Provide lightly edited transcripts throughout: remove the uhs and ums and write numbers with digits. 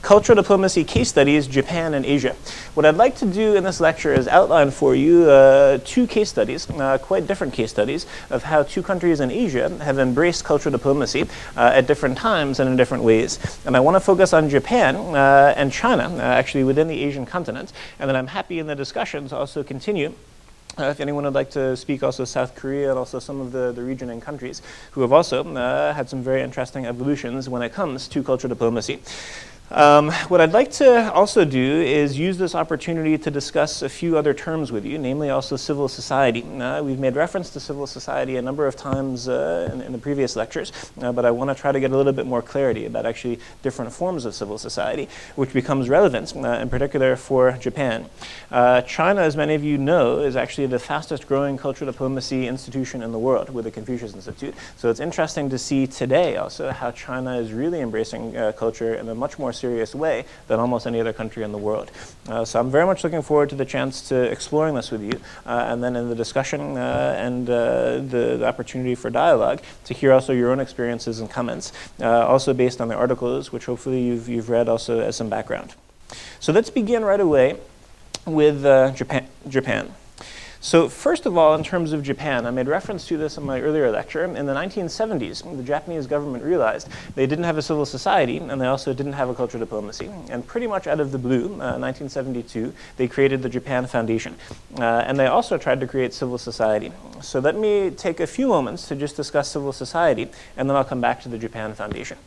Cultural Diplomacy Case Studies, Japan and Asia. What I'd like to do in this lecture is outline for you two case studies, quite different case studies, of how two countries in Asia have embraced cultural diplomacy at different times and in different ways. And I want to focus on Japan and China, actually within the Asian continent, and then I'm happy in the discussion to also continue if anyone would like to speak also South Korea and also some of the region and countries who have also had some very interesting evolutions when it comes to cultural diplomacy. What I'd like to also do is use this opportunity to discuss a few other terms with you, namely also civil society. We've made reference to civil society a number of times in the previous lectures, but I want to try to get a little bit more clarity about actually different forms of civil society, which becomes relevant in particular for Japan. China, as many of you know, is actually the fastest growing cultural diplomacy institution in the world with the Confucius Institute. So it's interesting to see today also how China is really embracing culture in a much more serious way than almost any other country in the world. So I'm very much looking forward to the chance to exploring this with you, and then in the discussion and the opportunity for dialogue to hear also your own experiences and comments, also based on the articles, which hopefully you've read also as some background. So let's begin right away with Japan. So first of all, in terms of Japan, I made reference to this in my earlier lecture. In the 1970s, the Japanese government realized they didn't have a civil society and they also didn't have a cultural diplomacy. And pretty much out of the blue, 1972, they created the Japan Foundation. And they also tried to create civil society. So let me take a few moments to just discuss civil society, and then I'll come back to the Japan Foundation.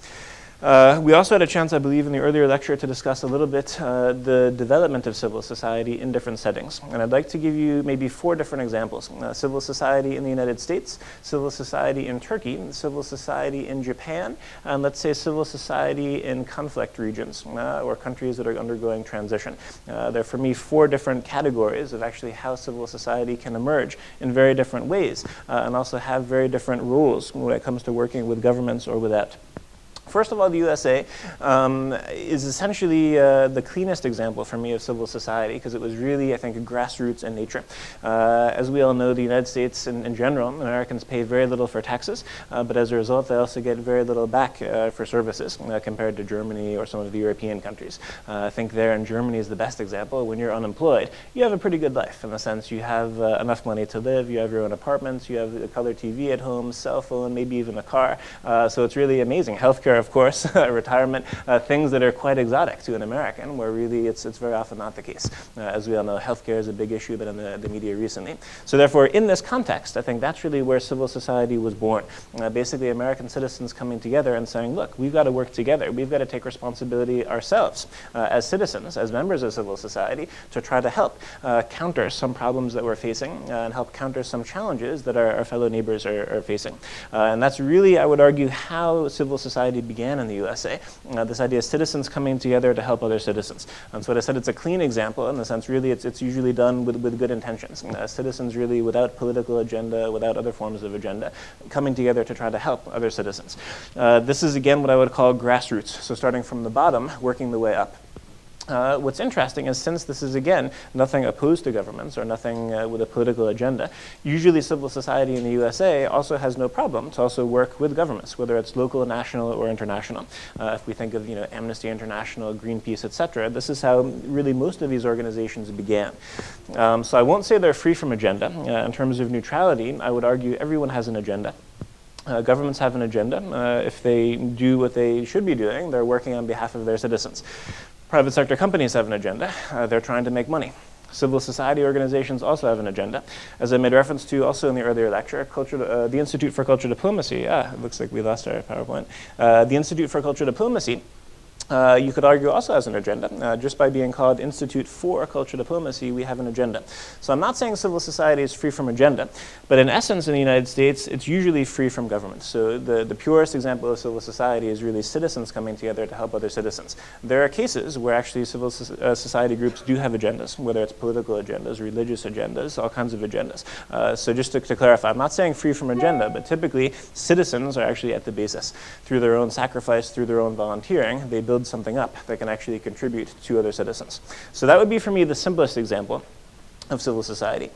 We also had a chance, I believe, in the earlier lecture to discuss a little bit the development of civil society in different settings. And I'd like to give you maybe 4 different examples. Civil society in the United States, civil society in Turkey, civil society in Japan, and let's say civil society in conflict regions or countries that are undergoing transition. There are, for me, 4 different categories of actually how civil society can emerge in very different ways and also have very different rules when it comes to working with governments or without. First of all, the USA is essentially the cleanest example for me of civil society because it was really, I think, grassroots in nature. As we all know, the United States in general, Americans pay very little for taxes, but as a result, they also get very little back for services compared to Germany or some of the European countries. I think there in Germany is the best example. When you're unemployed, you have a pretty good life in the sense you have enough money to live, you have your own apartments, you have a color TV at home, cell phone, maybe even a car. So it's really amazing. Healthcare, of course, retirement, things that are quite exotic to an American, where really it's very often not the case. As we all know, healthcare is a big issue, but in the media recently. So therefore, in this context, I think that's really where civil society was born. Basically, American citizens coming together and saying, look, we've got to work together. We've got to take responsibility ourselves as citizens, as members of civil society, to try to help counter some problems that we're facing and help counter some challenges that our fellow neighbors are facing. And that's really, I would argue, how civil society began in the USA. This idea of citizens coming together to help other citizens. So what I said, it's a clean example in the sense really it's usually done with good intentions. Citizens really without political agenda, without other forms of agenda, coming together to try to help other citizens. This is again what I would call grassroots. So starting from the bottom, working the way up. What's interesting is since this is, again, nothing opposed to governments or nothing with a political agenda, usually civil society in the USA also has no problem to also work with governments, whether it's local, national, or international. If we think of Amnesty International, Greenpeace, etc., this is how really most of these organizations began. So I won't say they're free from agenda. In terms of neutrality, I would argue everyone has an agenda. Governments have an agenda. If they do what they should be doing, they're working on behalf of their citizens. Private sector companies have an agenda. They're trying to make money. Civil society organizations also have an agenda. As I made reference to also in the earlier lecture, the Institute for Cultural Diplomacy, it looks like we lost our PowerPoint. The Institute for Cultural Diplomacy, you could argue also has an agenda. Just by being called Institute for Cultural Diplomacy, we have an agenda. So I'm not saying civil society is free from agenda, but in essence in the United States, it's usually free from government. So the purest example of civil society is really citizens coming together to help other citizens. There are cases where actually civil society groups do have agendas, whether it's political agendas, religious agendas, all kinds of agendas. So just to clarify, I'm not saying free from agenda, but typically citizens are actually at the basis. Through their own sacrifice, through their own volunteering, they build something up that can actually contribute to other citizens. So that would be for me the simplest example of civil society.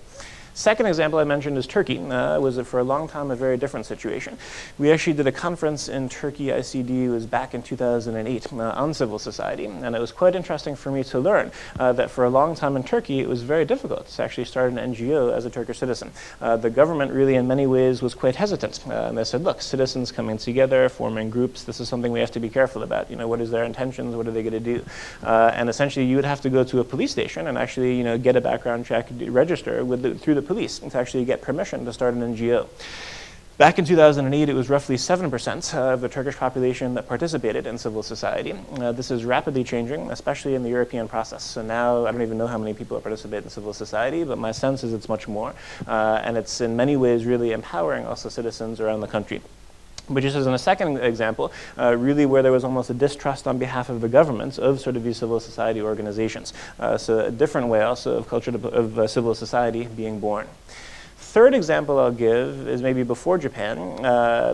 Second example I mentioned is Turkey. Was for a long time a very different situation. We actually did a conference in Turkey, ICD, was back in 2008 on civil society, and it was quite interesting for me to learn that for a long time in Turkey it was very difficult to actually start an NGO as a Turkish citizen. The government really in many ways was quite hesitant, and they said, look, citizens coming together, forming groups, this is something we have to be careful about. What is their intentions, what are they going to do? And essentially you would have to go to a police station and actually get a background check, register through the police to actually get permission to start an NGO. Back in 2008, it was roughly 7% of the Turkish population that participated in civil society. This is rapidly changing, especially in the European process. So now, I don't even know how many people participate in civil society, but my sense is it's much more. And it's in many ways really empowering also citizens around the country. But just as in a second example, really where there was almost a distrust on behalf of the governments of sort of these civil society organizations. So a different way also of civil society being born. Third example I'll give is maybe before Japan.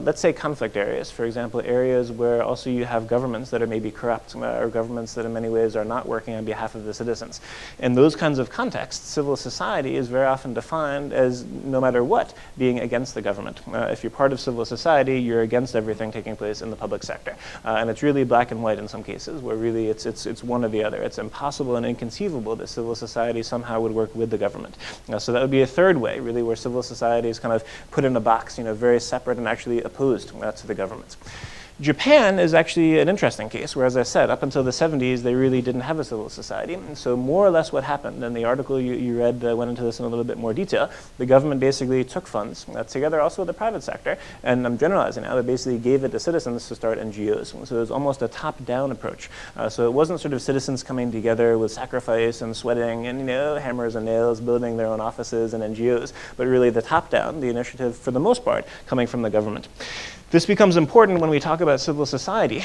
Let's say conflict areas, for example, areas where also you have governments that are maybe corrupt or governments that in many ways are not working on behalf of the citizens. In those kinds of contexts, civil society is very often defined as, no matter what, being against the government. If you're part of civil society, you're against everything taking place in the public sector. And it's really black and white in some cases, where really it's one or the other. It's impossible and inconceivable that civil society somehow would work with the government. So that would be a third way, really, where civil society is kind of put in a box, very separate and actually opposed to the government. Japan is actually an interesting case, where, as I said, up until the 70s, they really didn't have a civil society. And so more or less what happened, and the article you read went into this in a little bit more detail, the government basically took funds, together also with the private sector, and I'm generalizing now, they basically gave it to citizens to start NGOs. So it was almost a top-down approach. So it wasn't sort of citizens coming together with sacrifice and sweating and, hammers and nails, building their own offices and NGOs, but really the top-down, the initiative, for the most part, coming from the government. This becomes important when we talk about civil society.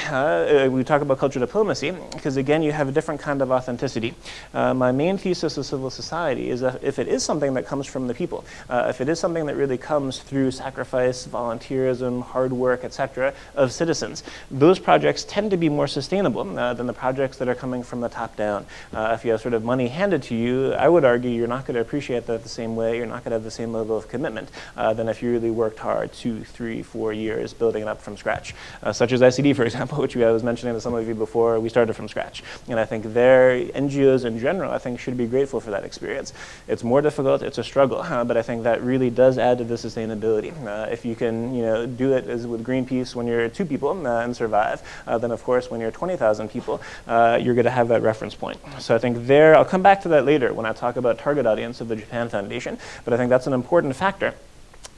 We talk about cultural diplomacy, because again, you have a different kind of authenticity. My main thesis of civil society is that if it is something that comes from the people, if it is something that really comes through sacrifice, volunteerism, hard work, etc., of citizens, those projects tend to be more sustainable than the projects that are coming from the top down. If you have sort of money handed to you, I would argue you're not going to appreciate that the same way, you're not going to have the same level of commitment than if you really worked hard 2, 3, 4 years building it up from scratch, such as ICD, for example, which I was mentioning to some of you before. We started from scratch, and I think their NGOs in general, I think, should be grateful for that experience. It's more difficult, it's a struggle, but I think that really does add to the sustainability. If you can, do it as with Greenpeace when you're 2 people and survive, then of course when you're 20,000 people, you're going to have that reference point. So I think I'll come back to that later when I talk about target audience of the Japan Foundation, but I think that's an important factor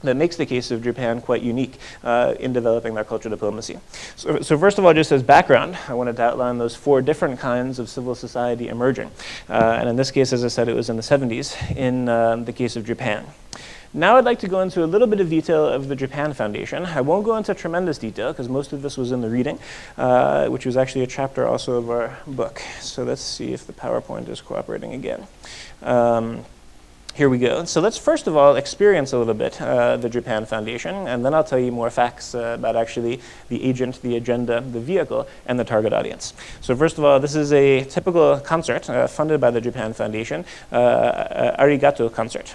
that makes the case of Japan quite unique in developing their cultural diplomacy. So first of all, just as background, I wanted to outline those 4 different kinds of civil society emerging. And in this case, as I said, it was in the 70s in the case of Japan. Now I'd like to go into a little bit of detail of the Japan Foundation. I won't go into tremendous detail because most of this was in the reading, which was actually a chapter also of our book. So let's see if the PowerPoint is cooperating again. Here we go. So let's first of all experience a little bit the Japan Foundation, and then I'll tell you more facts about actually the agent, the agenda, the vehicle, and the target audience. So first of all, this is a typical concert funded by the Japan Foundation, Arigato concert.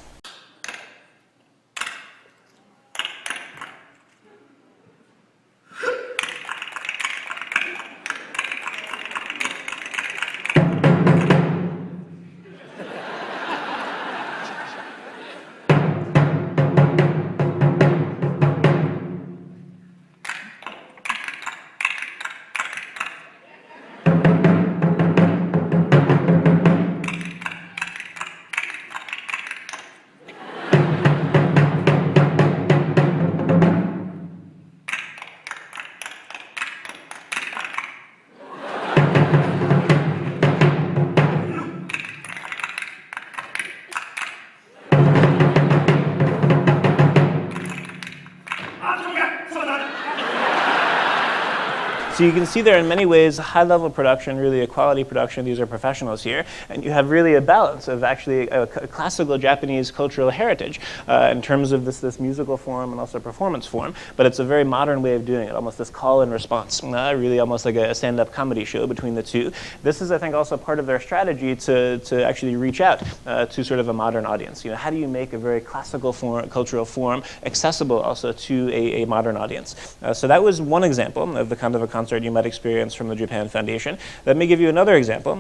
So you can see there in many ways high-level production, really a quality production. These are professionals here. And you have really a balance of actually a classical Japanese cultural heritage in terms of this musical form and also performance form. But it's a very modern way of doing it, almost this call and response, really almost like a stand-up comedy show between the two. This is, I think, also part of their strategy to actually reach out to sort of a modern audience. You know, how do you make a very classical form, cultural form accessible also to a modern audience? So that was one example of the kind of a concert you might experience from the Japan Foundation. Let me give you another example,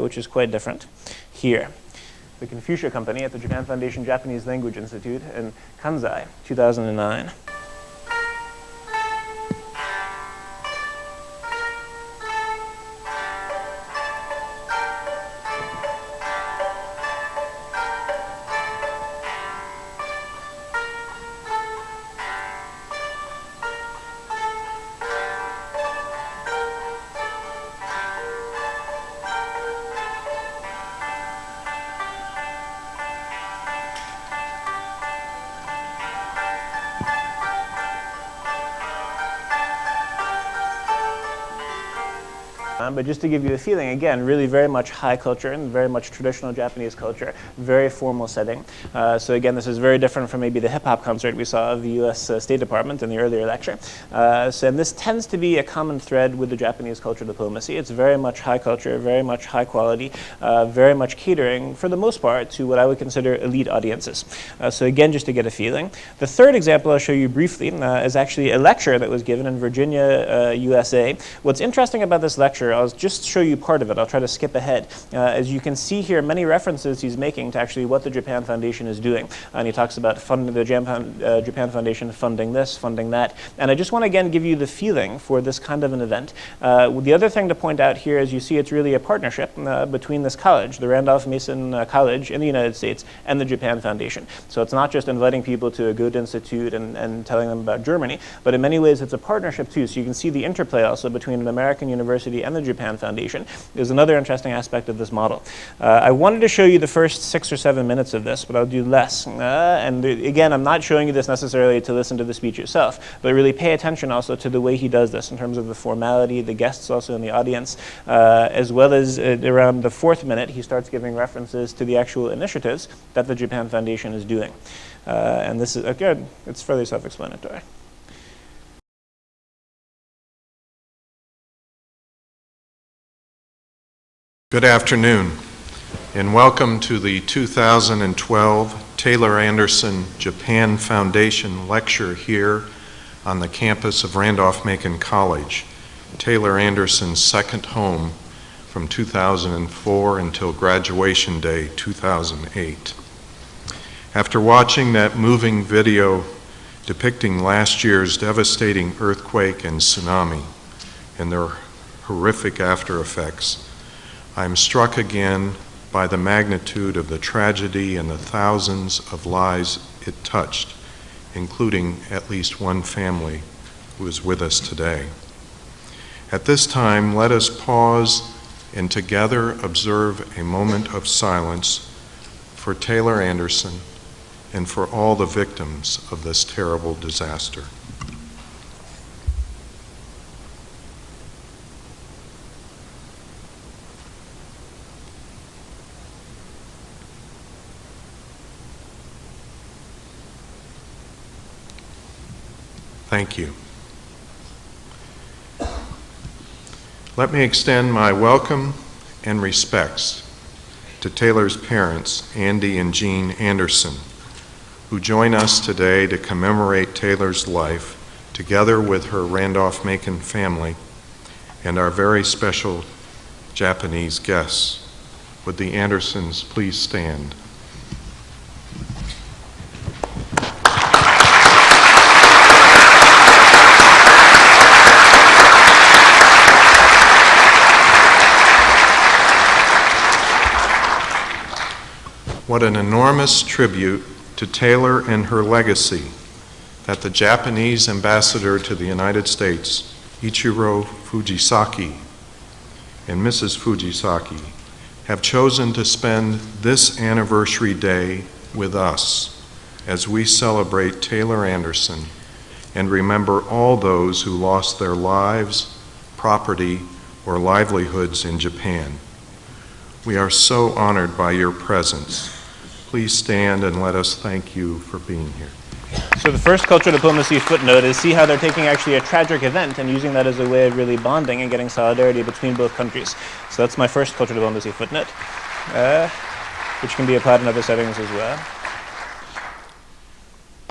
which is quite different. Here, the Confucia Company at the Japan Foundation Japanese Language Institute in Kansai, 2009. But just to give you a feeling, again, really very much high culture and very much traditional Japanese culture, very formal setting. So again, this is very different from maybe the hip-hop concert we saw of the US State Department in the earlier lecture. And this tends to be a common thread with the Japanese culture diplomacy. It's very much high culture, very much high quality, very much catering, for the most part, to what I would consider elite audiences. So again, just to get a feeling. The third example I'll show you briefly is actually a lecture that was given in Virginia, USA. What's interesting about this lecture, I'll just show you part of it. I'll try to skip ahead. As you can see here, many references he's making to actually what the Japan Foundation is doing. And he talks about funding the Japan Foundation funding this, funding that. And I just want to again give you the feeling for this kind of an event. The other thing to point out here is you see it's really a partnership between this college, the Randolph-Mason College in the United States, and the Japan Foundation. So it's not just inviting people to a good institute and telling them about Germany, but in many ways it's a partnership too. So you can see the interplay also between an American university and the Japan Foundation is another interesting aspect of this model. I wanted to show you the first 6 or 7 minutes of this, but I'll do less. And again, I'm not showing you this necessarily to listen to the speech itself, but really pay attention also to the way he does this in terms of the formality, the guests also in the audience, as well as around the 4th minute, he starts giving references to the actual initiatives that the Japan Foundation is doing. And this is, again, it's fairly self-explanatory. Good afternoon, and welcome to the 2012 Taylor Anderson Japan Foundation Lecture here on the campus of Randolph-Macon College, Taylor Anderson's second home from 2004 until graduation day 2008. After watching that moving video depicting last year's devastating earthquake and tsunami and their horrific after effects, I am struck again by the magnitude of the tragedy and the thousands of lives it touched, including at least one family who is with us today. At this time, let us pause and together observe a moment of silence for Taylor Anderson and for all the victims of this terrible disaster. Thank you. Let me extend my welcome and respects to Taylor's parents, Andy and Jean Anderson, who join us today to commemorate Taylor's life together with her Randolph-Macon family and our very special Japanese guests. Would the Andersons please stand? What an enormous tribute to Taylor and her legacy that the Japanese ambassador to the United States, Ichiro Fujisaki, and Mrs. Fujisaki have chosen to spend this anniversary day with us as we celebrate Taylor Anderson and remember all those who lost their lives, property or livelihoods in Japan. We are so honored by your presence. Please stand and let us thank you for being here. So the first cultural diplomacy footnote is see how they're taking actually a tragic event and using that as a way of really bonding and getting solidarity between both countries. So that's my first cultural diplomacy footnote, which can be applied in other settings as well.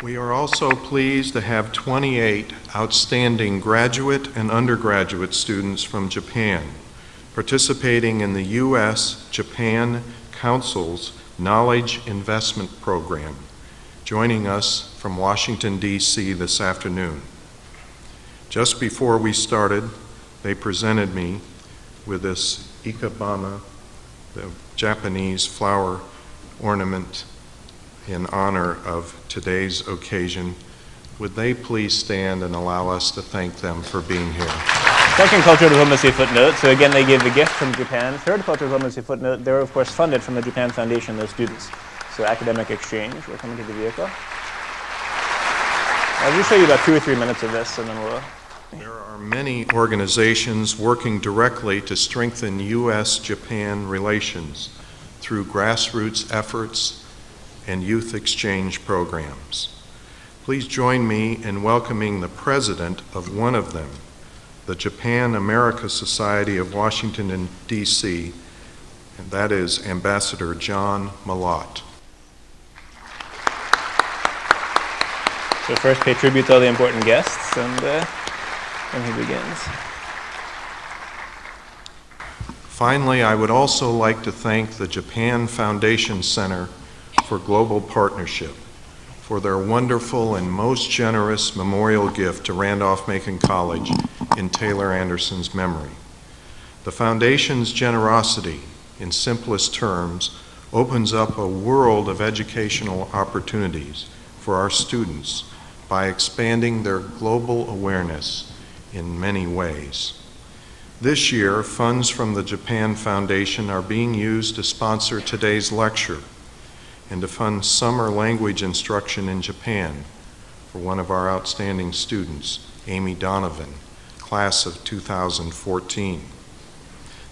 We are also pleased to have 28 outstanding graduate and undergraduate students from Japan participating in the U.S.-Japan Council's Knowledge Investment Program, joining us from Washington, D.C. this afternoon. Just before we started, they presented me with this ikebana, the Japanese flower ornament in honor of today's occasion. Would they please stand and allow us to thank them for being here? Second cultural diplomacy footnote. So again, they gave the gift from Japan. Third cultural diplomacy footnote, they were of course funded from the Japan Foundation, those students. So academic exchange. We're coming to the vehicle. I'll just show you about 2 or 3 minutes of this and then we'll... There are many organizations working directly to strengthen U.S.-Japan relations through grassroots efforts and youth exchange programs. Please join me in welcoming the president of one of them, the Japan-America Society of Washington, D.C., and that is Ambassador John Malott. So first pay tribute to all the important guests, and he begins. Finally, I would also like to thank the Japan Foundation Center for Global Partnership for their wonderful and most generous memorial gift to Randolph-Macon College in Taylor Anderson's memory. The Foundation's generosity, in simplest terms, opens up a world of educational opportunities for our students by expanding their global awareness in many ways. This year, funds from the Japan Foundation are being used to sponsor today's lecture and to fund summer language instruction in Japan for one of our outstanding students, Amy Donovan, class of 2014.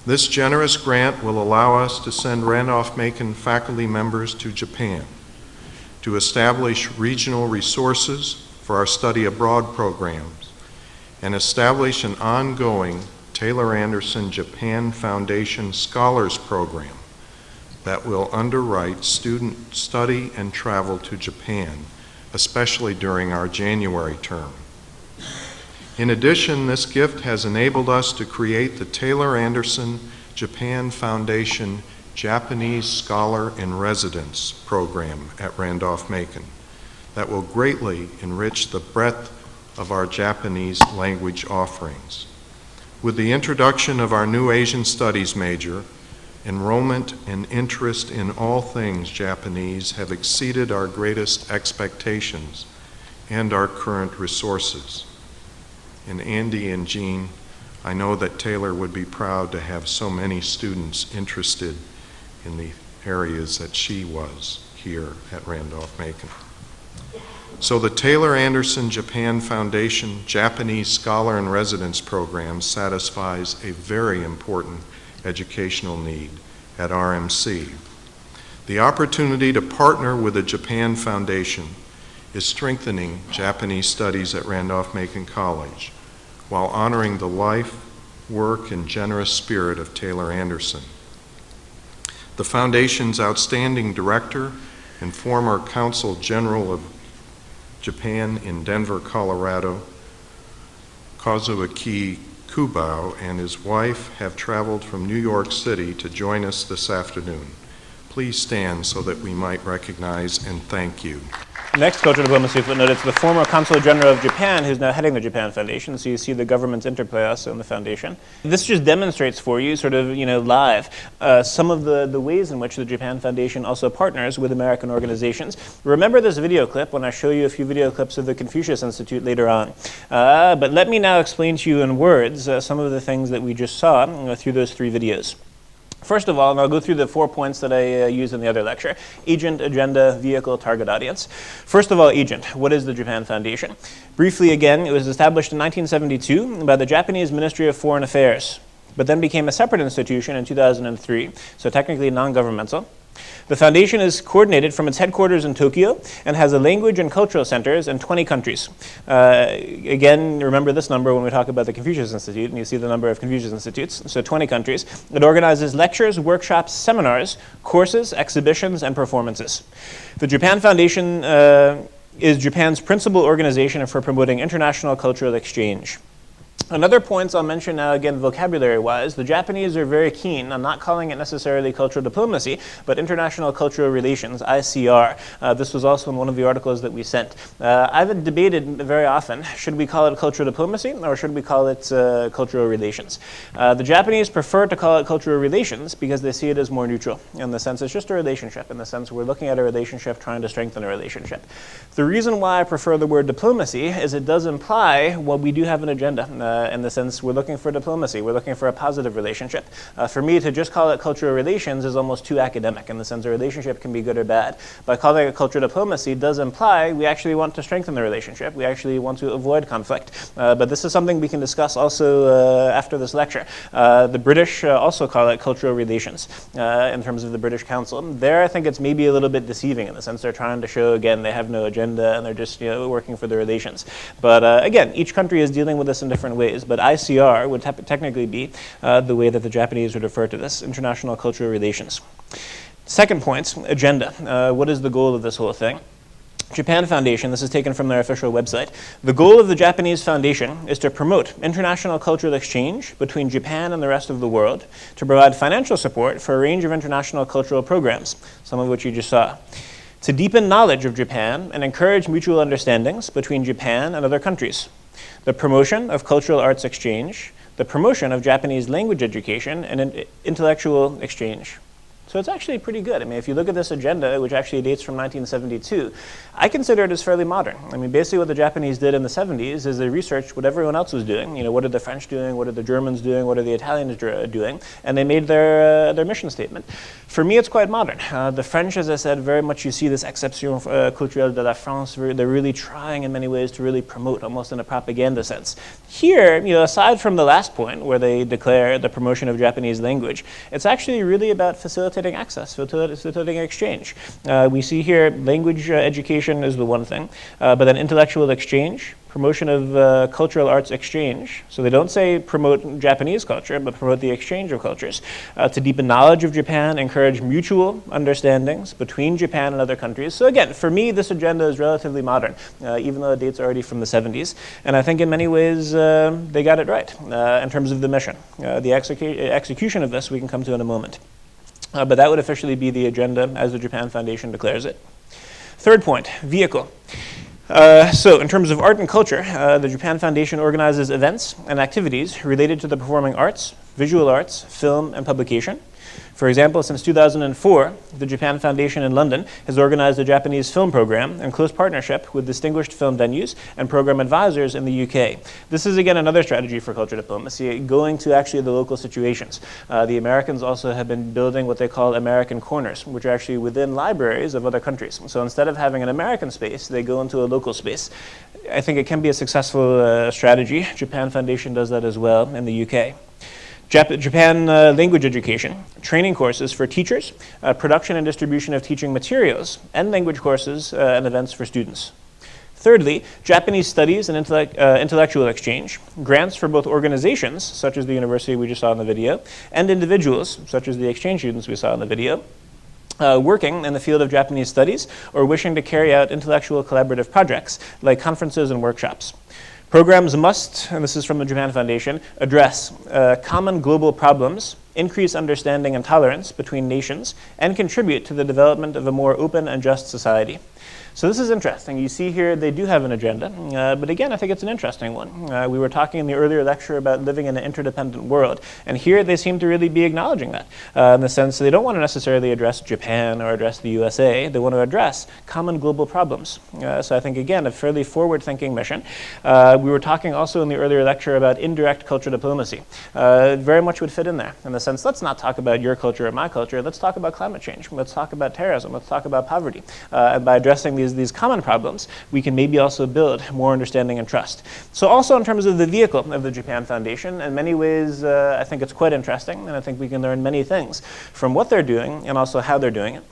This generous grant will allow us to send Randolph-Macon faculty members to Japan to establish regional resources for our study abroad programs and establish an ongoing Taylor Anderson Japan Foundation Scholars Program that will underwrite student study and travel to Japan, especially during our January term. In addition, this gift has enabled us to create the Taylor Anderson Japan Foundation Japanese Scholar in Residence program at Randolph-Macon that will greatly enrich the breadth of our Japanese language offerings. With the introduction of our new Asian Studies major, enrollment and interest in all things Japanese have exceeded our greatest expectations and our current resources. And Andy and Jean, I know that Taylor would be proud to have so many students interested in the areas that she was here at Randolph-Macon. So the Taylor Anderson Japan Foundation Japanese Scholar in Residence program satisfies a very important educational need at RMC. The opportunity to partner with the Japan Foundation is strengthening Japanese studies at Randolph-Macon College while honoring the life, work, and generous spirit of Taylor Anderson. The Foundation's outstanding director and former Consul General of Japan in Denver, Colorado, Kazuaki Kubao, and his wife have traveled from New York City to join us this afternoon. Please stand so that we might recognize and thank you. Next cultural diplomacy footnote, it's the former Consul General of Japan who's now heading the Japan Foundation, so you see the government's interplay also in the foundation. This just demonstrates for you, sort of, live, some of the ways in which the Japan Foundation also partners with American organizations. Remember this video clip when I show you a few video clips of the Confucius Institute later on. But let me now explain to you in words some of the things that we just saw through those 3 videos. First of all, and I'll go through the 4 points that I used in the other lecture: agent, agenda, vehicle, target audience. First of all, agent. What is the Japan Foundation? Briefly again, it was established in 1972 by the Japanese Ministry of Foreign Affairs, but then became a separate institution in 2003, so technically non-governmental. The foundation is coordinated from its headquarters in Tokyo and has a language and cultural centers in 20 countries. Again, remember this number when we talk about the Confucius Institute, and you see the number of Confucius Institutes, so 20 countries. It organizes lectures, workshops, seminars, courses, exhibitions, and performances. The Japan Foundation is Japan's principal organization for promoting international cultural exchange. Another point I'll mention now, again, vocabulary-wise, the Japanese are very keen on not calling it necessarily cultural diplomacy, but international cultural relations, ICR. This was also in one of the articles that we sent. I've debated very often, should we call it cultural diplomacy or should we call it cultural relations? The Japanese prefer to call it cultural relations because they see it as more neutral, in the sense it's just a relationship, in the sense we're looking at a relationship, trying to strengthen a relationship. The reason why I prefer the word diplomacy is it does imply, well, we do have an agenda. In the sense we're looking for diplomacy, we're looking for a positive relationship. For me, to just call it cultural relations is almost too academic, in the sense a relationship can be good or bad. By calling it cultural diplomacy does imply we actually want to strengthen the relationship, we actually want to avoid conflict. But this is something we can discuss also after this lecture. The British also call it cultural relations in terms of the British Council. There I think it's maybe a little bit deceiving, in the sense they're trying to show, again, they have no agenda and they're just working for the relations. But again, each country is dealing with this in different ways. But ICR would technically be the way that the Japanese would refer to this, international cultural relations. Second point, agenda. What is the goal of this whole thing? Japan Foundation, this is taken from their official website. The goal of the Japanese Foundation is to promote international cultural exchange between Japan and the rest of the world, to provide financial support for a range of international cultural programs, some of which you just saw, to deepen knowledge of Japan and encourage mutual understandings between Japan and other countries, the promotion of cultural arts exchange, the promotion of Japanese language education, and intellectual exchange. So it's actually pretty good. I mean, if you look at this agenda, which actually dates from 1972, I consider it as fairly modern. I mean, basically what the Japanese did in the 70s is they researched what everyone else was doing. What are the French doing? What are the Germans doing? What are the Italians doing? And they made their mission statement. For me, it's quite modern. The French, as I said, very much you see this exception culturelle de la France. They're really trying in many ways to really promote, almost in a propaganda sense. Here, aside from the last point where they declare the promotion of Japanese language, it's actually really about facilitating access, facilitating exchange. We see here language education is the one thing, but then intellectual exchange, promotion of cultural arts exchange. So they don't say promote Japanese culture, but promote the exchange of cultures. To deepen knowledge of Japan, encourage mutual understandings between Japan and other countries. So again, for me, this agenda is relatively modern, even though it dates already from the 70s. And I think in many ways, they got it right in terms of the mission. The execution of this we can come to in a moment. But that would officially be the agenda as the Japan Foundation declares it. Third point, vehicle. So in terms of art and culture, the Japan Foundation organizes events and activities related to the performing arts, visual arts, film, and publication. For example, since 2004, the Japan Foundation in London has organized a Japanese film program in close partnership with distinguished film venues and program advisors in the UK. This is, again, another strategy for culture diplomacy, going to actually the local situations. The Americans also have been building what they call American corners, which are actually within libraries of other countries. So instead of having an American space, they go into a local space. I think it can be a successful strategy. Japan Foundation does that as well in the UK. Japan language education, training courses for teachers, production and distribution of teaching materials, and language courses and events for students. Thirdly, Japanese studies and intellectual exchange, grants for both organizations, such as the university we just saw in the video, and individuals, such as the exchange students we saw in the video, working in the field of Japanese studies or wishing to carry out intellectual collaborative projects like conferences and workshops. Programs must, and this is from the Japan Foundation, address common global problems, increase understanding and tolerance between nations, and contribute to the development of a more open and just society. So this is interesting. You see here they do have an agenda, but again, I think it's an interesting one. We were talking in the earlier lecture about living in an interdependent world, and here they seem to really be acknowledging that, in the sense they don't want to necessarily address Japan or address the USA. They want to address common global problems. So I think, again, a fairly forward-thinking mission. We were talking also in the earlier lecture about indirect culture diplomacy. It very much would fit in there, in the sense, let's not talk about your culture or my culture, let's talk about climate change, let's talk about terrorism, let's talk about poverty. And by addressing these common problems, we can maybe also build more understanding and trust. So also in terms of the vehicle of the Japan Foundation, in many ways, I think it's quite interesting, and I think we can learn many things from what they're doing and also how they're doing it.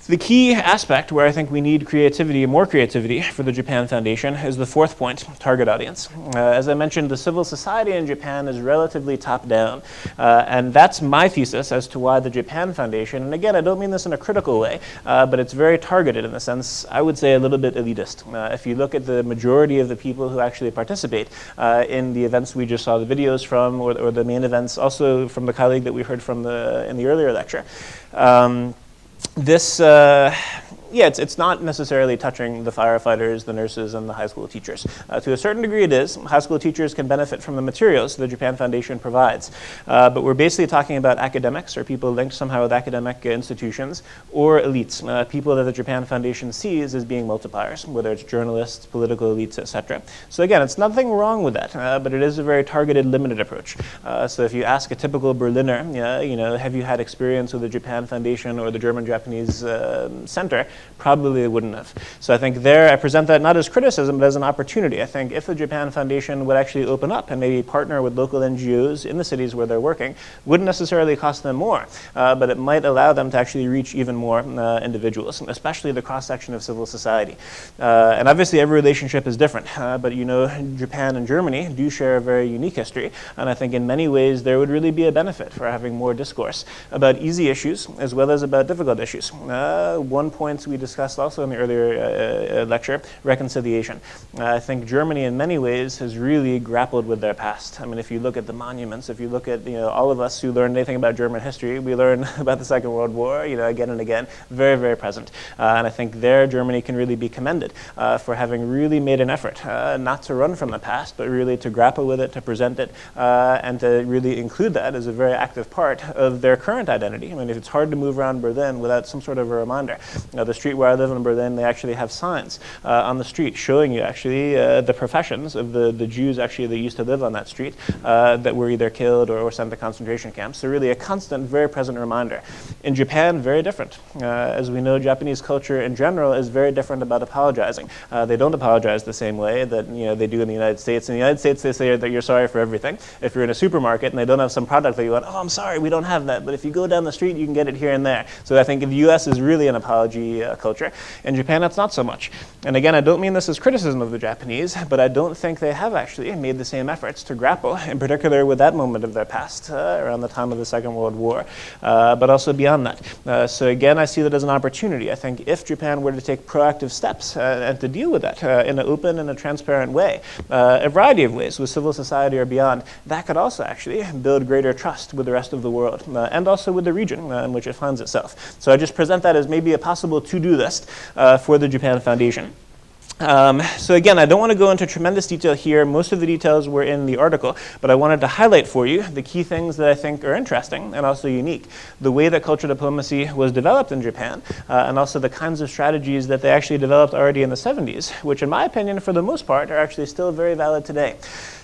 The key aspect where I think we need creativity, more creativity for the Japan Foundation is the fourth point, target audience. As I mentioned, the civil society in Japan is relatively top-down, and that's my thesis as to why the Japan Foundation, and again, I don't mean this in a critical way, but it's very targeted in the sense, I would say a little bit elitist. If you look at the majority of the people who actually participate in the events we just saw the videos from, or the main events, also from the colleague that we heard from in the earlier lecture, it's not necessarily touching the firefighters, the nurses, and the high school teachers. To a certain degree it is. High school teachers can benefit from the materials the Japan Foundation provides. But we're basically talking about academics, or people linked somehow with academic institutions, or elites, people that the Japan Foundation sees as being multipliers, whether it's journalists, political elites, etc. So again, it's nothing wrong with that, but it is a very targeted, limited approach. So if you ask a typical Berliner, have you had experience with the Japan Foundation or the German-Japanese Center? Probably they wouldn't have. So I think there, I present that not as criticism, but as an opportunity. I think if the Japan Foundation would actually open up and maybe partner with local NGOs in the cities where they're working, wouldn't necessarily cost them more, but it might allow them to actually reach even more individuals, especially the cross-section of civil society. And obviously every relationship is different, but Japan and Germany do share a very unique history, and I think in many ways there would really be a benefit for having more discourse about easy issues as well as about difficult issues. One point we discussed also in the earlier lecture, reconciliation. I think Germany in many ways has really grappled with their past. I mean, if you look at the monuments, if you look at all of us who learned anything about German history, we learn about the Second World War, again and again, very, very present. And I think there Germany can really be commended for having really made an effort not to run from the past, but really to grapple with it, to present it, and to really include that as a very active part of their current identity. I mean, if it's hard to move around Berlin without some sort of a reminder. The street where I live in Berlin, they actually have signs on the street showing you actually the professions of the Jews actually that used to live on that street that were either killed or sent to concentration camps. So really a constant, very present reminder. In Japan, very different. As we know, Japanese culture in general is very different about apologizing. They don't apologize the same way that they do in the United States. In the United States, they say that you're sorry for everything. If you're in a supermarket and they don't have some product that you want, oh, I'm sorry, we don't have that. But if you go down the street, you can get it here and there. So I think the U.S. is really an apology culture. In Japan, that's not so much. And again, I don't mean this as criticism of the Japanese, but I don't think they have actually made the same efforts to grapple, in particular with that moment of their past, around the time of the Second World War, but also beyond that. So again, I see that as an opportunity. I think if Japan were to take proactive steps and to deal with that in an open and a transparent way, a variety of ways, with civil society or beyond, that could also actually build greater trust with the rest of the world, and also with the region in which it finds itself. So I just present that as maybe a possible to-do list for the Japan Foundation. So again, I don't want to go into tremendous detail here. Most of the details were in the article, but I wanted to highlight for you the key things that I think are interesting and also unique. The way that cultural diplomacy was developed in Japan, and also the kinds of strategies that they actually developed already in the 70s, which in my opinion, for the most part, are actually still very valid today.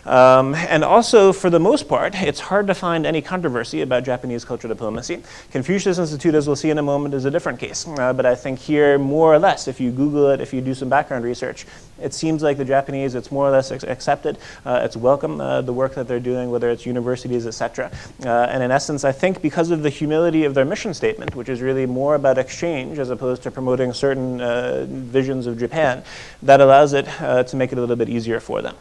And also, for the most part, it's hard to find any controversy about Japanese cultural diplomacy. Confucius Institute, as we'll see in a moment, is a different case. But I think here, more or less, if you Google it, if you do some background research, it seems like the Japanese, it's more or less accepted. It's welcome, the work that they're doing, whether it's universities, etc. And in essence, I think because of the humility of their mission statement, which is really more about exchange as opposed to promoting certain visions of Japan, that allows it to make it a little bit easier for them.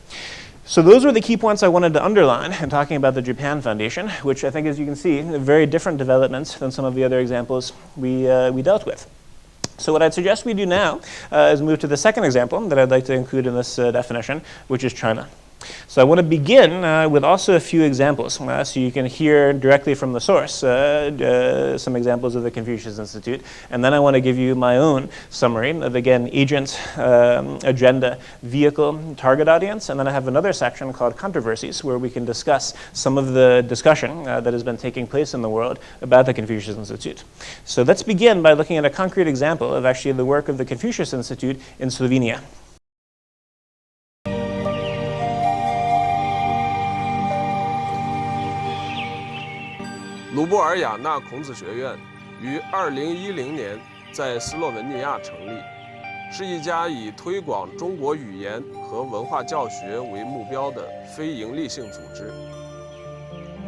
So those were the key points I wanted to underline in talking about the Japan Foundation, which I think, as you can see, very different developments than some of the other examples we dealt with. So what I'd suggest we do now is move to the second example that I'd like to include in this definition, which is China. So I want to begin with also a few examples, so you can hear directly from the source some examples of the Confucius Institute, and then I want to give you my own summary of, again, agent, agenda, vehicle, target audience, and then I have another section called controversies, where we can discuss some of the discussion that has been taking place in the world about the Confucius Institute. So let's begin by looking at a concrete example of actually the work of the Confucius Institute in Slovenia. 卢布尔雅纳孔子学院于2010年在斯洛文尼亚成立，是一家以推广中国语言和文化教学为目标的非营利性组织。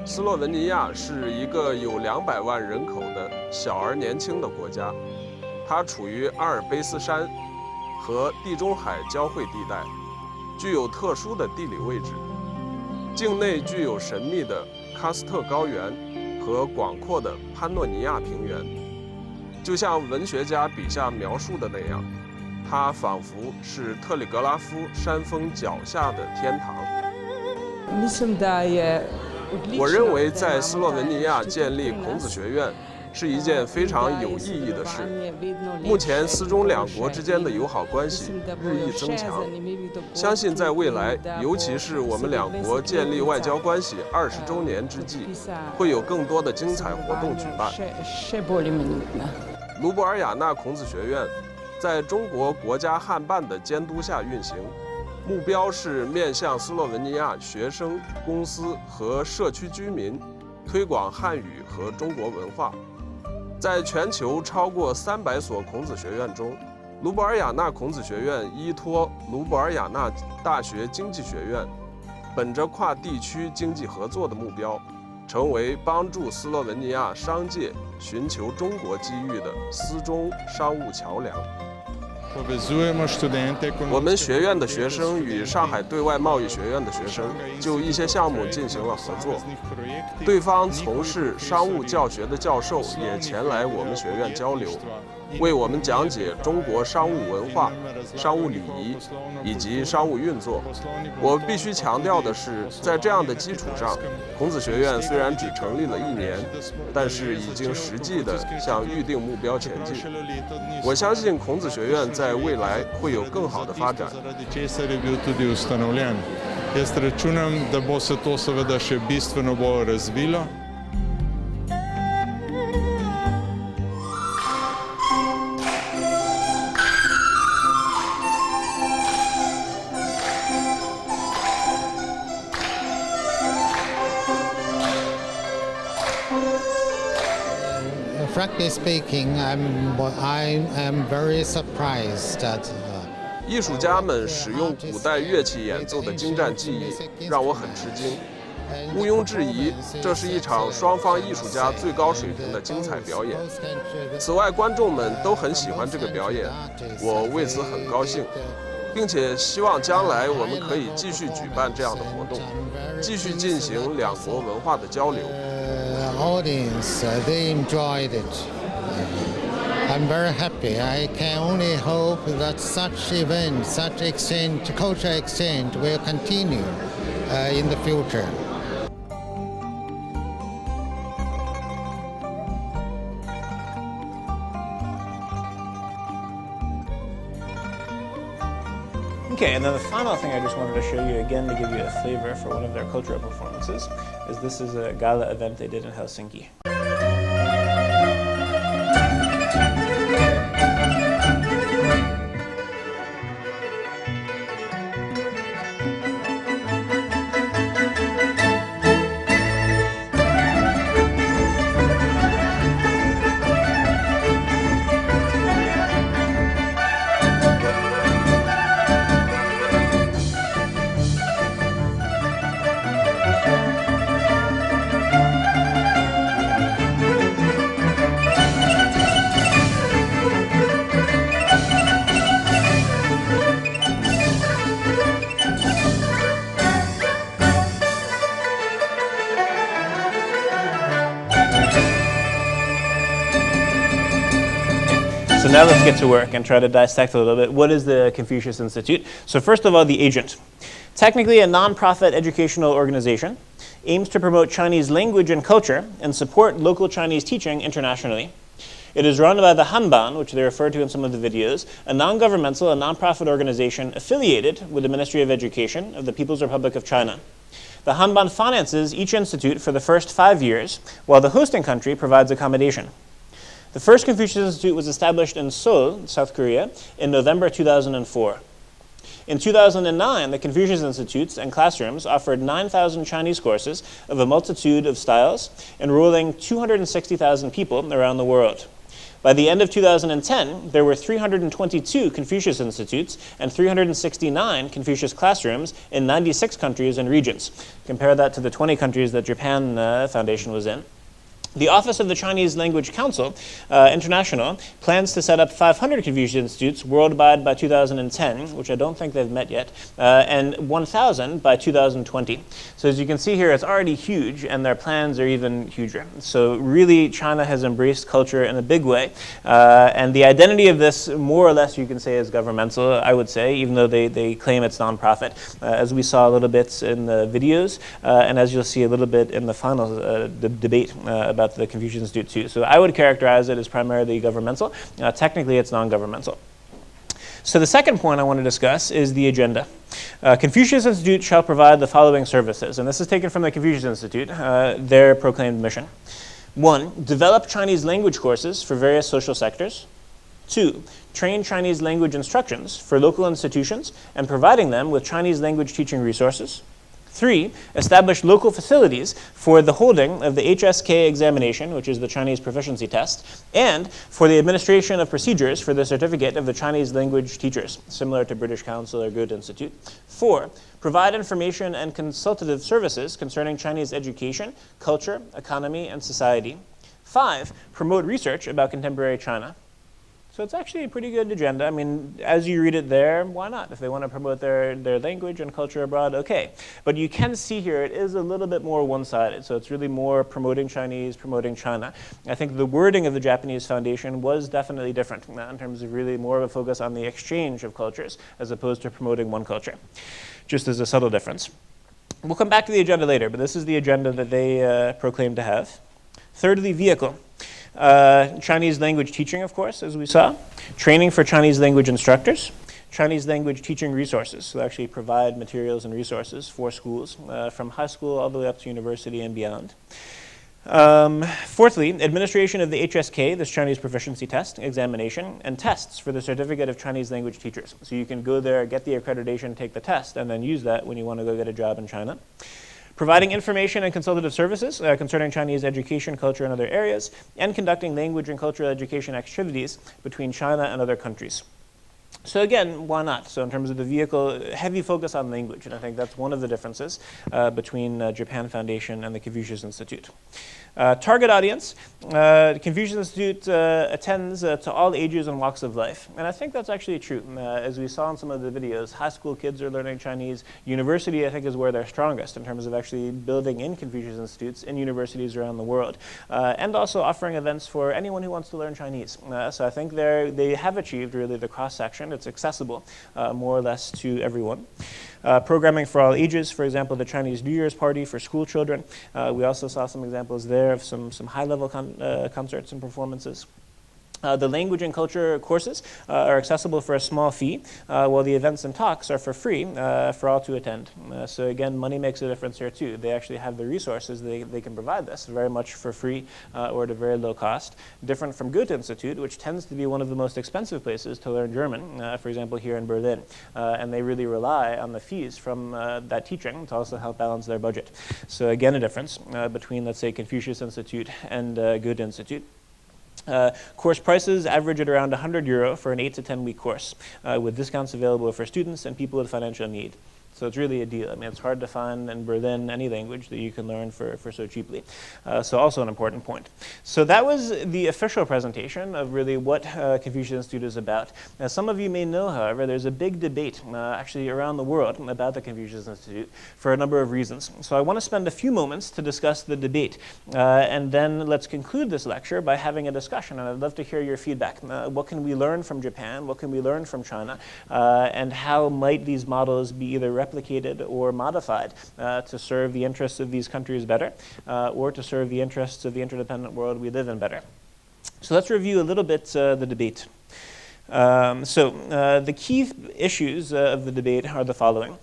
斯洛文尼亚是一个有200万人口的小而年轻的国家，它处于阿尔卑斯山和地中海交汇地带，具有特殊的地理位置。境内具有神秘的喀斯特高原和广阔的潘诺尼亚平原，就像文学家笔下描述的那样，它仿佛是特里格拉夫山峰脚下的天堂。我认为在斯洛文尼亚建立孔子学院是一件非常有意义的事。目前斯中两国之间的友好关系日益增强，相信在未来，尤其是我们两国建立外交关系20周年之际，会有更多的精彩活动举办。卢布尔雅纳孔子学院在中国国家汉办的监督下运行，目标是面向斯洛文尼亚学生、公司和社区居民推广汉语和中国文化。在全球超过300所孔子学院中，卢布尔雅纳孔子学院依托卢布尔雅纳大学经济学院，本着跨地区经济合作的目标，成为帮助斯洛文尼亚商界寻求中国机遇的斯中商务桥梁。我们学院的学生与上海对外贸易学院的学生就一些项目进行了合作，对方从事商务教学的教授也前来我们学院交流，为我们讲解中国商务文化、商务礼仪以及商务运作。我必须强调的是，在这样的基础上，孔子学院虽然只成立了1年，但是已经实际地向预定目标前进。我相信孔子学院在未来会有更好的发展。Frankly speaking, I am very surprised that. 艺术家们使用古代乐器演奏的精湛技艺让我很吃惊。毋庸置疑，这是一场双方艺术家最高水平的精彩表演。此外，观众们都很喜欢这个表演，我为此很高兴，并且希望将来我们可以继续举办这样的活动，继续进行两国文化的交流。Audience, they enjoyed it. I'm very happy. I can only hope that such events, such exchange, cultural exchange will continue in the future. Okay, and then the final thing I just wanted to show you again to give you a flavor for one of their cultural performances is this is a gala event they did in Helsinki. So now let's get to work and try to dissect a little bit. What is the Confucius Institute? So first of all, the agent. Technically a non-profit educational organization, aims to promote Chinese language and culture and support local Chinese teaching internationally. It is run by the Hanban, which they refer to in some of the videos, a non-governmental and non-profit organization affiliated with the Ministry of Education of the People's Republic of China. The Hanban finances each institute for the first 5 years, while the hosting country provides accommodation. The first Confucius Institute was established in Seoul, South Korea, in November 2004. In 2009, the Confucius Institutes and classrooms offered 9,000 Chinese courses of a multitude of styles, enrolling 260,000 people around the world. By the end of 2010, there were 322 Confucius Institutes and 369 Confucius classrooms in 96 countries and regions. Compare that to the 20 countries that Japan Foundation was in. The Office of the Chinese Language Council International plans to set up 500 Confucius Institutes worldwide by 2010, which I don't think they've met yet, and 1,000 by 2020. So as you can see here, it's already huge, and their plans are even huger. So really, China has embraced culture in a big way, and the identity of this, more or less, you can say is governmental, I would say, even though they claim it's nonprofit, as we saw a little bit in the videos, and as you'll see a little bit in the final debate about the Confucius Institute too. So I would characterize it as primarily governmental. Technically, it's non-governmental. So the second point I want to discuss is the agenda. Confucius Institute shall provide the following services, and this is taken from the Confucius Institute, their proclaimed mission. 1, develop Chinese language courses for various social sectors. 2, train Chinese language instructions for local institutions and providing them with Chinese language teaching resources. 3, establish local facilities for the holding of the HSK examination, which is the Chinese proficiency test, and for the administration of procedures for the certificate of the Chinese language teachers, similar to British Council or Goethe Institute. 4, provide information and consultative services concerning Chinese education, culture, economy, and society. 5, promote research about contemporary China. So it's actually a pretty good agenda. I mean, as you read it there, why not? If they want to promote their language and culture abroad, okay. But you can see here it is a little bit more one-sided. So it's really more promoting Chinese, promoting China. I think the wording of the Japanese Foundation was definitely different in terms of really more of a focus on the exchange of cultures as opposed to promoting one culture, just as a subtle difference. We'll come back to the agenda later, but this is the agenda that they proclaim to have. Thirdly, vehicle. Chinese language teaching, of course, as we saw. Training for Chinese language instructors. Chinese language teaching resources. So they actually provide materials and resources for schools from high school all the way up to university and beyond. Fourthly, administration of the HSK, this Chinese proficiency test, examination, and tests for the certificate of Chinese language teachers. So you can go there, get the accreditation, take the test, and then use that when you want to go get a job in China. Providing information and consultative services concerning Chinese education, culture, and other areas, and conducting language and cultural education activities between China and other countries. So again, why not? So in terms of the vehicle, heavy focus on language, and I think that's one of the differences between Japan Foundation and the Confucius Institute. Target audience, Confucius Institute attends to all ages and walks of life. And I think that's actually true. As we saw in some of the videos, high school kids are learning Chinese. University, I think, is where they're strongest in terms of actually building in Confucius Institutes in universities around the world. And also offering events for anyone who wants to learn Chinese. So I think they have achieved really the cross-section. It's accessible more or less to everyone. Programming for all ages, for example, the Chinese New Year's party for school children. We also saw some examples there of some high-level concerts and performances. The language and culture courses are accessible for a small fee, while the events and talks are for free for all to attend. So again, money makes a difference here too. They actually have the resources, they can provide this very much for free or at a very low cost. Different from Goethe Institute, which tends to be one of the most expensive places to learn German, for example, here in Berlin. And they really rely on the fees from that teaching to also help balance their budget. So again, a difference between, let's say, Confucius Institute and Goethe Institute. Course prices average at around €100 for an 8 to 10 week course, with discounts available for students and people with financial need. So it's really a deal. I mean, it's hard to find in Berlin any language that you can learn for so cheaply. So also an important point. So that was the official presentation of really what Confucius Institute is about. Now, some of you may know, however, there's a big debate actually around the world about the Confucius Institute for a number of reasons. So I want to spend a few moments to discuss the debate. And then let's conclude this lecture by having a discussion. And I'd love to hear your feedback. What can we learn from Japan? What can we learn from China? And how might these models be either replicated or modified to serve the interests of these countries better or to serve the interests of the interdependent world we live in better. So let's review a little bit the debate. The key issues of the debate are the following.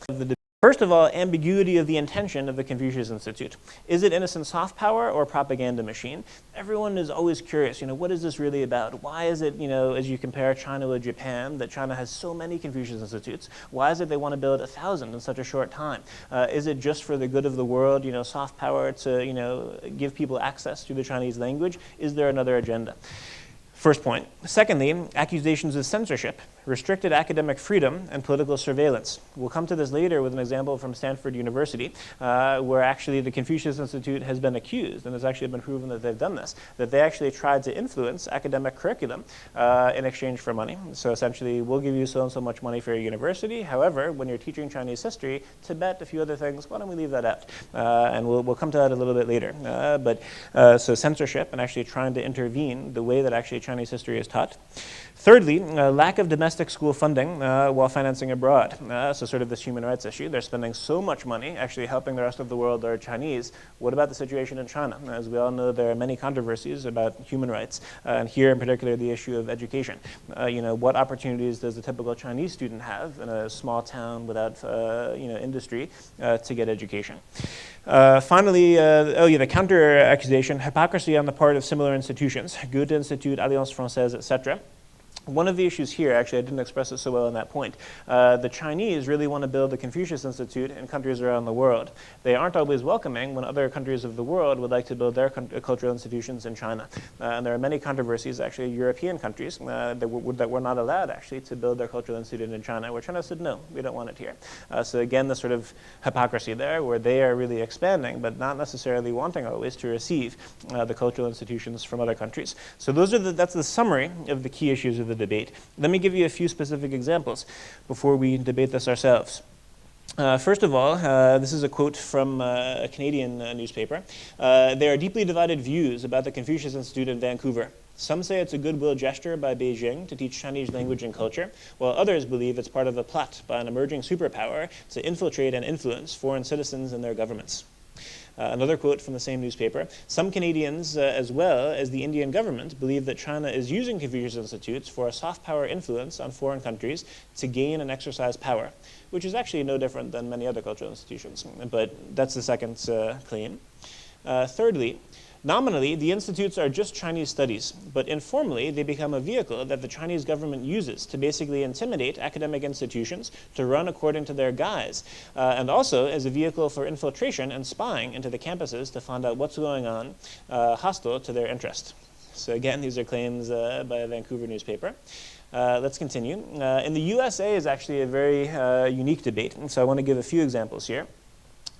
First of all, ambiguity of the intention of the Confucius Institute. Is it innocent soft power or propaganda machine? Everyone is always curious, what is this really about? Why is it, as you compare China with Japan, that China has so many Confucius Institutes? Why is it they want to build 1,000 in such a short time? Is it just for the good of the world, soft power to, give people access to the Chinese language? Is there another agenda? First point. Secondly, accusations of censorship, restricted academic freedom, and political surveillance. We'll come to this later with an example from Stanford University, where actually the Confucius Institute has been accused, and it's actually been proven that they've done this, that they actually tried to influence academic curriculum in exchange for money. So essentially, we'll give you so and so much money for your university. However, when you're teaching Chinese history, Tibet, a few other things, why don't we leave that out? And we'll come to that a little bit later. So censorship and actually trying to intervene the way that actually Chinese history is taught. Thirdly, lack of domestic school funding while financing abroad. So sort of this human rights issue. They're spending so much money actually helping the rest of the world that are Chinese. What about the situation in China? As we all know, there are many controversies about human rights, and here in particular the issue of education. What opportunities does the typical Chinese student have in a small town without industry to get education? Finally, the counter-accusation, hypocrisy on the part of similar institutions, Goethe Institute, Alliance Française, etc. One of the issues here, actually I didn't express it so well on that point, the Chinese really want to build the Confucius Institute in countries around the world. They aren't always welcoming when other countries of the world would like to build their cultural institutions in China. And there are many controversies, actually European countries, that were not allowed actually to build their cultural institute in China, where China said no, we don't want it here. So again, the sort of hypocrisy there, where they are really expanding, but not necessarily wanting always to receive the cultural institutions from other countries. So that's the summary of the key issues of the debate. Let me give you a few specific examples before we debate this ourselves. First of all, this is a quote from a Canadian newspaper. There are deeply divided views about the Confucius Institute in Vancouver. Some say it's a goodwill gesture by Beijing to teach Chinese language and culture, while others believe it's part of a plot by an emerging superpower to infiltrate and influence foreign citizens and their governments. Another quote from the same newspaper, some Canadians, as well as the Indian government, believe that China is using Confucius Institutes for a soft power influence on foreign countries to gain and exercise power, which is actually no different than many other cultural institutions, but that's the second claim. Thirdly, nominally, the institutes are just Chinese studies, but informally, they become a vehicle that the Chinese government uses to basically intimidate academic institutions to run according to their guise, and also as a vehicle for infiltration and spying into the campuses to find out what's going on hostile to their interest. So again, these are claims by a Vancouver newspaper. Let's continue. In the USA is actually a very unique debate, and so I want to give a few examples here.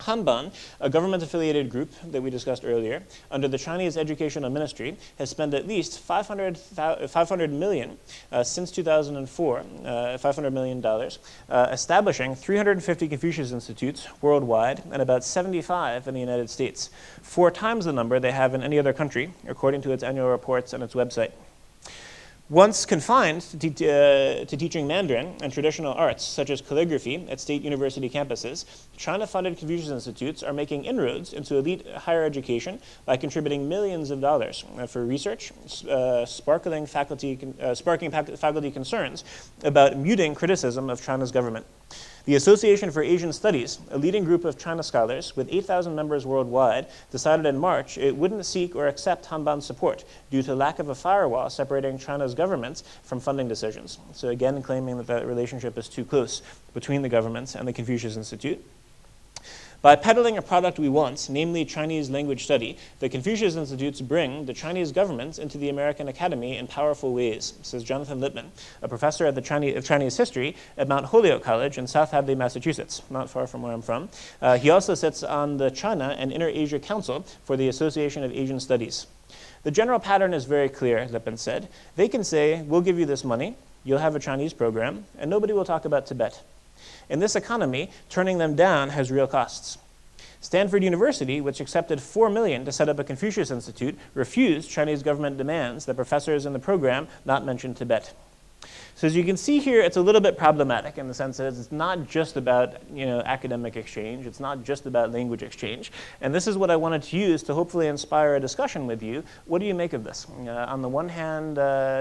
Hanban, a government-affiliated group that we discussed earlier, under the Chinese Educational Ministry, has spent at least $500 million since 2004, $500 million, establishing 350 Confucius Institutes worldwide and about 75 in the United States, 4 times the number they have in any other country, according to its annual reports and its website. Once confined to teaching Mandarin and traditional arts, such as calligraphy at state university campuses, China-funded Confucius Institutes are making inroads into elite higher education by contributing millions of dollars for research, sparking faculty concerns about muting criticism of China's government. The Association for Asian Studies, a leading group of China scholars with 8,000 members worldwide, decided in March it wouldn't seek or accept Hanban's support due to lack of a firewall separating China's governments from funding decisions. So again, claiming that that relationship is too close between the governments and the Confucius Institute. By peddling a product we want, namely Chinese language study, the Confucius Institutes bring the Chinese government into the American Academy in powerful ways, says Jonathan Lippman, a professor at the Chinese history at Mount Holyoke College in South Hadley, Massachusetts, not far from where I'm from. He also sits on the China and Inner Asia Council for the Association of Asian Studies. The general pattern is very clear, Lippman said. They can say, we'll give you this money, you'll have a Chinese program, and nobody will talk about Tibet. In this economy, turning them down has real costs. Stanford University, which accepted $4 million to set up a Confucius Institute, refused Chinese government demands that professors in the program not mention Tibet. So as you can see here, it's a little bit problematic in the sense that it's not just about academic exchange. It's not just about language exchange. And this is what I wanted to use to hopefully inspire a discussion with you. What do you make of this? On the one hand,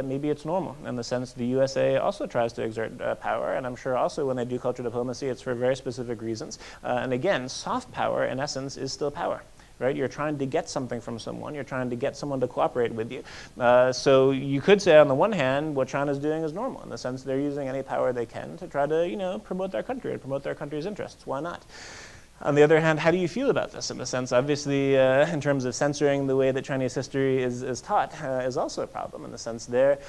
maybe it's normal in the sense the USA also tries to exert power. And I'm sure also when they do cultural diplomacy, it's for very specific reasons. And again, soft power in essence is still power. Right? You're trying to get something from someone. You're trying to get someone to cooperate with you. So you could say, on the one hand, what China's doing is normal in the sense they're using any power they can to try to, promote their country and promote their country's interests. Why not? On the other hand, how do you feel about this in the sense, obviously, in terms of censoring the way that Chinese history is taught is also a problem in the sense there.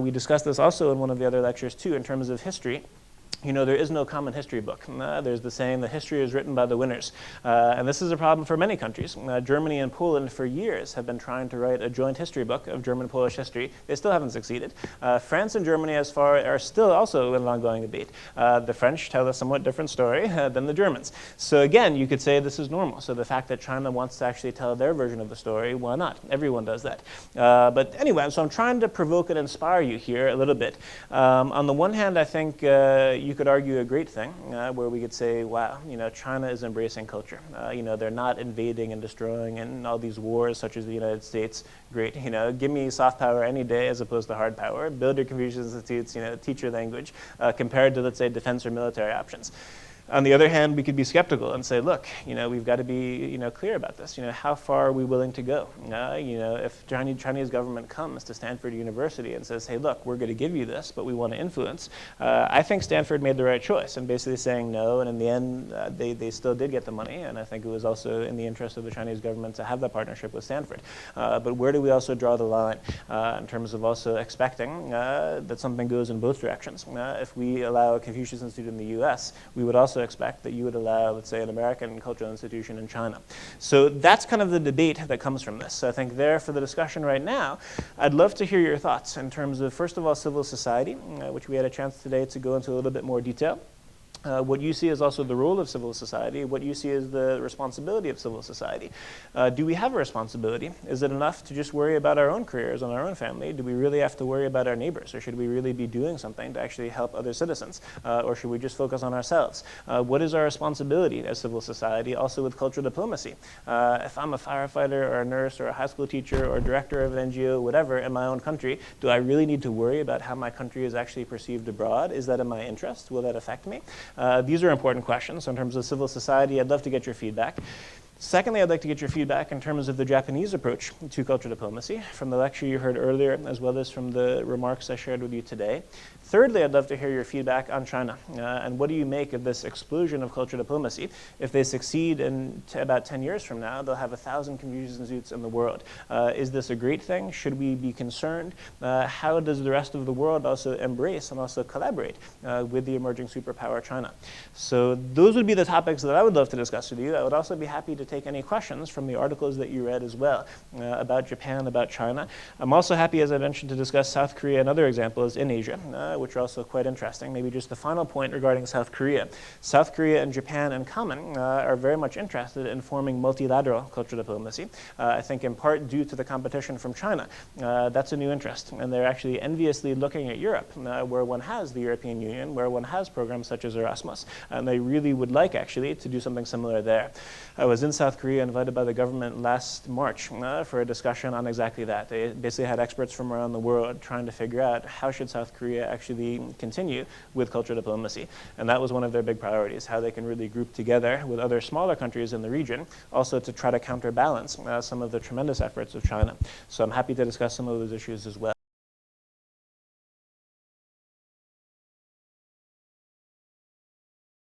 We discussed this also in one of the other lectures, too, in terms of history. There is no common history book. There's the saying that history is written by the winners. And this is a problem for many countries. Germany and Poland for years have been trying to write a joint history book of German-Polish history. They still haven't succeeded. France and Germany are still also in an ongoing debate. The French tell a somewhat different story than the Germans. So again, you could say this is normal. So the fact that China wants to actually tell their version of the story, why not? Everyone does that. But anyway, so I'm trying to provoke and inspire you here a little bit. On the one hand, I think you could argue a great thing where we could say, wow, China is embracing culture. They're not invading and destroying in all these wars such as the United States. Great, give me soft power any day as opposed to hard power. Build your Confucius institutes, teach your language compared to, let's say, defense or military options. On the other hand, we could be skeptical and say, look, we've got to be, clear about this. How far are we willing to go? If Chinese government comes to Stanford University and says, hey, look, we're going to give you this, but we want to influence, I think Stanford made the right choice in basically saying no, and in the end, they still did get the money, and I think it was also in the interest of the Chinese government to have that partnership with Stanford. But where do we also draw the line in terms of also expecting that something goes in both directions? If we allow a Confucius Institute in the US, we would also expect that you would allow, let's say, an American cultural institution in China. So that's kind of the debate that comes from this. So I think there for the discussion right now, I'd love to hear your thoughts in terms of, first of all, civil society, which we had a chance today to go into a little bit more detail. What you see as also the role of civil society, what you see as the responsibility of civil society. Do we have a responsibility? Is it enough to just worry about our own careers and our own family? Do we really have to worry about our neighbors? Or should we really be doing something to actually help other citizens? Or should we just focus on ourselves? What is our responsibility as civil society, also with cultural diplomacy? If I'm a firefighter or a nurse or a high school teacher or director of an NGO, whatever, in my own country, do I really need to worry about how my country is actually perceived abroad? Is that in my interest? Will that affect me? These are important questions. So in terms of civil society, I'd love to get your feedback. Secondly, I'd like to get your feedback in terms of the Japanese approach to cultural diplomacy from the lecture you heard earlier, as well as from the remarks I shared with you today. Thirdly, I'd love to hear your feedback on China. And what do you make of this explosion of cultural diplomacy? If they succeed in about 10 years from now, they'll have 1,000 Confucius Institutes in the world. Is this a great thing? Should we be concerned? How does the rest of the world also embrace and also collaborate with the emerging superpower China? So those would be the topics that I would love to discuss with you. I would also be happy to take any questions from the articles that you read as well about Japan, about China. I'm also happy, as I mentioned, to discuss South Korea and other examples in Asia, which are also quite interesting. Maybe just the final point regarding South Korea. South Korea and Japan in common are very much interested in forming multilateral cultural diplomacy. I think in part due to the competition from China. That's a new interest. And they're actually enviously looking at Europe, where one has the European Union, where one has programs such as Erasmus. And they really would like, actually, to do something similar there. I was in South Korea invited by the government last March for a discussion on exactly that. They basically had experts from around the world trying to figure out how should South Korea actually continue with cultural diplomacy. And that was one of their big priorities, how they can really group together with other smaller countries in the region, also to try to counterbalance some of the tremendous efforts of China. So I'm happy to discuss some of those issues as well.